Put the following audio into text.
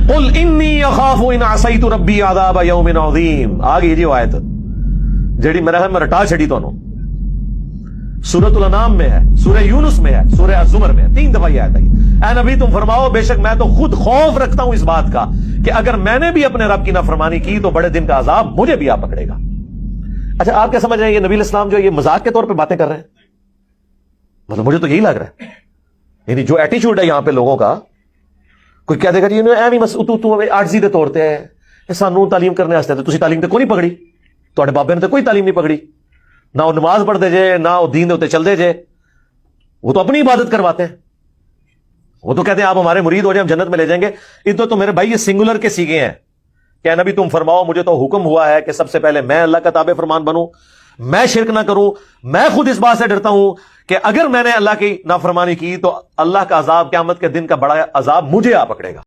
कुल इन्नी अखाफु इन असैतु रब्बी अज़ाब यौमिन अज़ीम। आ गई जी आयत जेड़ी मेरे में रटा छड़ी दोनों सूरतुल अनाम में है, सूरह यूनुस में है, सूरह अज़्ज़ुमर में है, 3 दफा यह आयत आई। ऐ नबी तुम फरमाओ बेशक मैं तो खुद खौफ रखता हूं इस बात का कि अगर मैंने भी अपने रब की नाफरमानी की तो बड़े दिन का अजाब मुझे भी आ पकड़ेगा। अच्छा आप क्या समझ रहे हैं ये नबी इस्लाम जो ये मजाक के तौर पे बातें कर रहे हैं? मतलब मुझे तो यही लग रहा है, यानी जो एटीट्यूड है यहां पे लोगों का, कोई कह देगा जी एवं बस तू आर्जी दे तौर ते सानू तालीम करने वास्ते तो तुसी तालीम तो कोई नहीं पकड़ी, तुहाडे बाबे ने तो कोई तालीम नहीं पकड़ी, ना वो नमाज पढ़ते जे ना वो दीन दे उत्ते चलते जे, वो तो अपनी इबादत करवाते हैं। वो तो कहते हैं आप हमारे मुरीद हो जाए हम जन्नत में ले जाएंगे। इधर तो मेरे भाई ये सिंगुलर के सीखे हैं। क्या नबी तुम फरमाओ मुझे तो हुक्म हुआ है कि सबसे पहले मैं अल्लाह का ताबे फरमान बनूं, मैं शिरक ना करूं। मैं खुद इस बात से डरता हूं कि अगर मैंने अल्लाह की नाफरमानी की तो अल्लाह का अजाब, क़यामत के दिन का बड़ा अजाब मुझे आ पकड़ेगा।